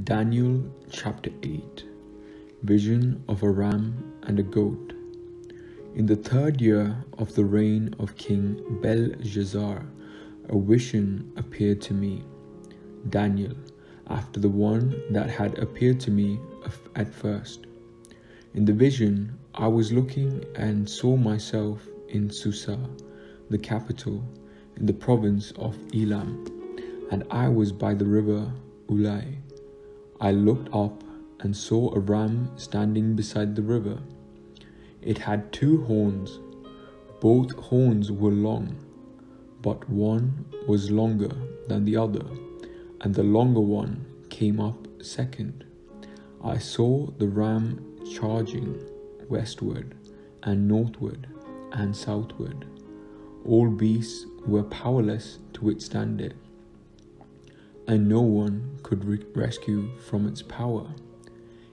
Daniel chapter 8. Vision of a ram and a goat. In the 3rd year of the reign of King Belshazzar, a vision appeared to me, Daniel, after the one that had appeared to me at first. In the vision, I was looking and saw myself in Susa, the capital, in the province of Elam, and I was by the river Ulai. I looked up and saw a ram standing beside the river. It had 2 horns. Both horns were long, but one was longer than the other, and the longer one came up second. I saw the ram charging westward and northward and southward. All beasts were powerless to withstand it, and no one could rescue from its power.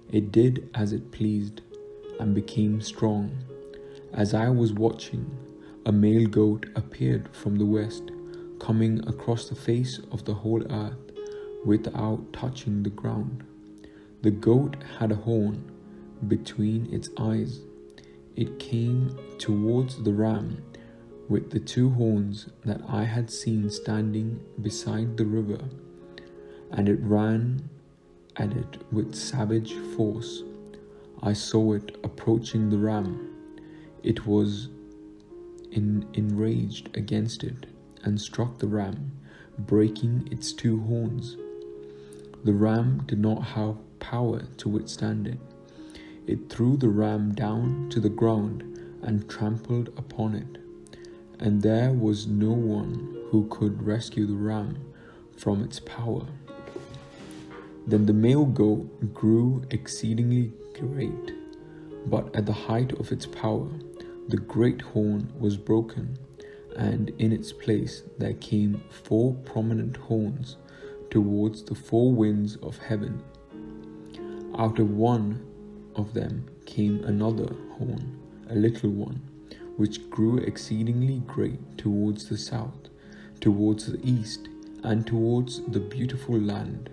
It did as it pleased and became strong. As I was watching, a male goat appeared from the west, coming across the face of the whole earth without touching the ground. The goat had a horn between its eyes. It came towards the ram with the 2 horns that I had seen standing beside the river, and it ran at it with savage force. I saw it approaching the ram. It was enraged against it and struck the ram, breaking its 2 horns. The ram did not have power to withstand it. It threw the ram down to the ground and trampled upon it, and there was no one who could rescue the ram from its power. Then the male goat grew exceedingly great, but at the height of its power, the great horn was broken, and in its place there came 4 prominent horns towards the 4 winds of heaven. Out of one of them came another horn, a little one, which grew exceedingly great towards the south, towards the east, and towards the beautiful land.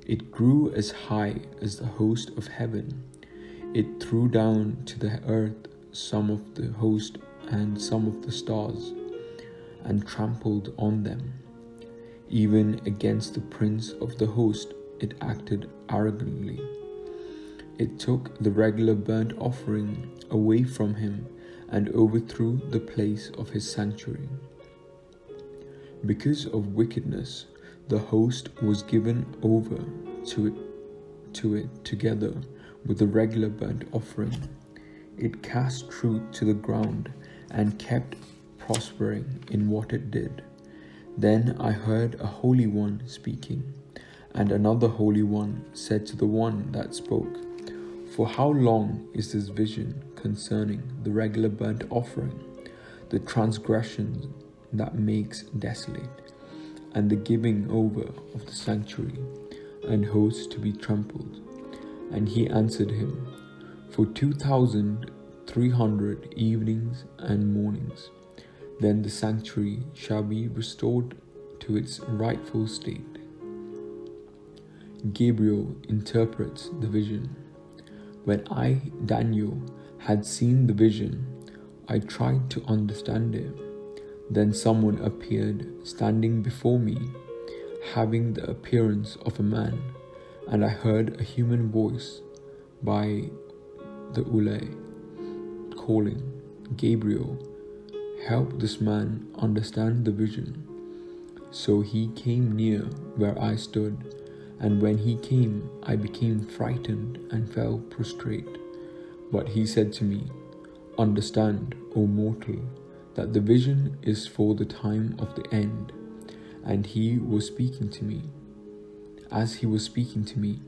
It grew as high as the host of heaven. It threw down to the earth some of the host and some of the stars, and trampled on them. Even against the prince of the host it acted arrogantly. It took the regular burnt offering away from him and overthrew the place of his sanctuary. Because of wickedness, the host was given over to it together with the regular burnt offering. It cast truth to the ground and kept prospering in what it did. Then I heard a holy one speaking, and another holy one said to the one that spoke, "For how long is this vision concerning the regular burnt offering, the transgression that makes desolate, and the giving over of the sanctuary and hosts to be trampled?" And he answered him, "For 2,300 evenings and mornings, then the sanctuary shall be restored to its rightful state." Gabriel interprets the vision. When I, Daniel, had seen the vision, I tried to understand it. Then someone appeared standing before me, having the appearance of a man, and I heard a human voice by the Ulai calling, "Gabriel, help this man understand the vision." So he came near where I stood, and when he came, I became frightened and fell prostrate. But he said to me, "Understand, O mortal, that the vision is for the time of the end." And he was speaking to me. As he was speaking to me,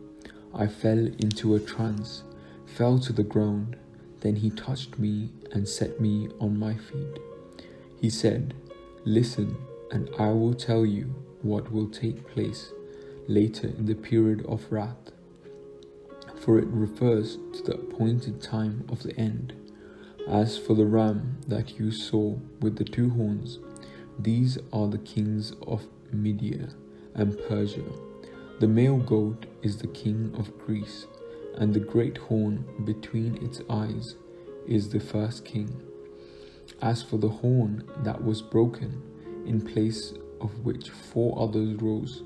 I fell into a trance, fell to the ground. Then he touched me and set me on my feet. He said, "Listen, and I will tell you what will take place later in the period of wrath, for it refers to the appointed time of the end. As for the ram that you saw with the 2 horns, these are the kings of Media and Persia. The male goat is the king of Greece, and the great horn between its eyes is the first king. As for the horn that was broken, in place of which 4 others rose,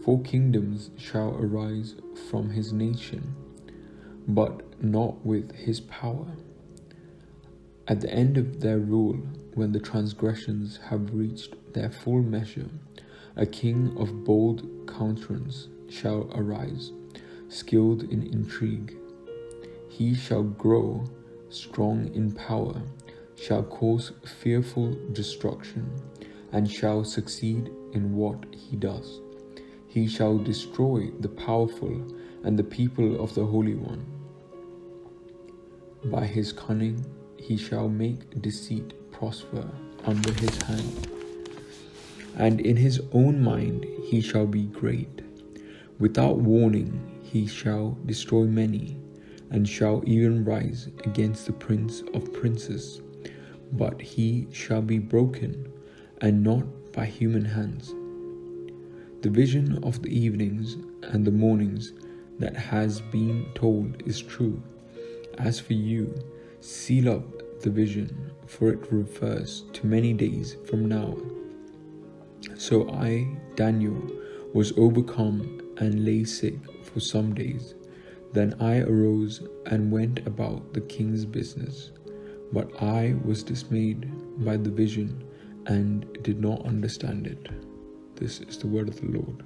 4 kingdoms shall arise from his nation, but not with his power. At the end of their rule, when the transgressions have reached their full measure, a king of bold countenance shall arise, skilled in intrigue. He shall grow strong in power, shall cause fearful destruction, and shall succeed in what he does. He shall destroy the powerful and the people of the Holy One. By his cunning he shall make deceit prosper under his hand, and in his own mind he shall be great. Without warning he shall destroy many, and shall even rise against the Prince of Princes. But he shall be broken, and not by human hands. The vision of the evenings and the mornings that has been told is true. As for you, seal up the vision, for it refers to many days from now. So I, Daniel, was overcome and lay sick for some days. Then I arose and went about the king's business. But I was dismayed by the vision and did not understand it. This is the word of the Lord.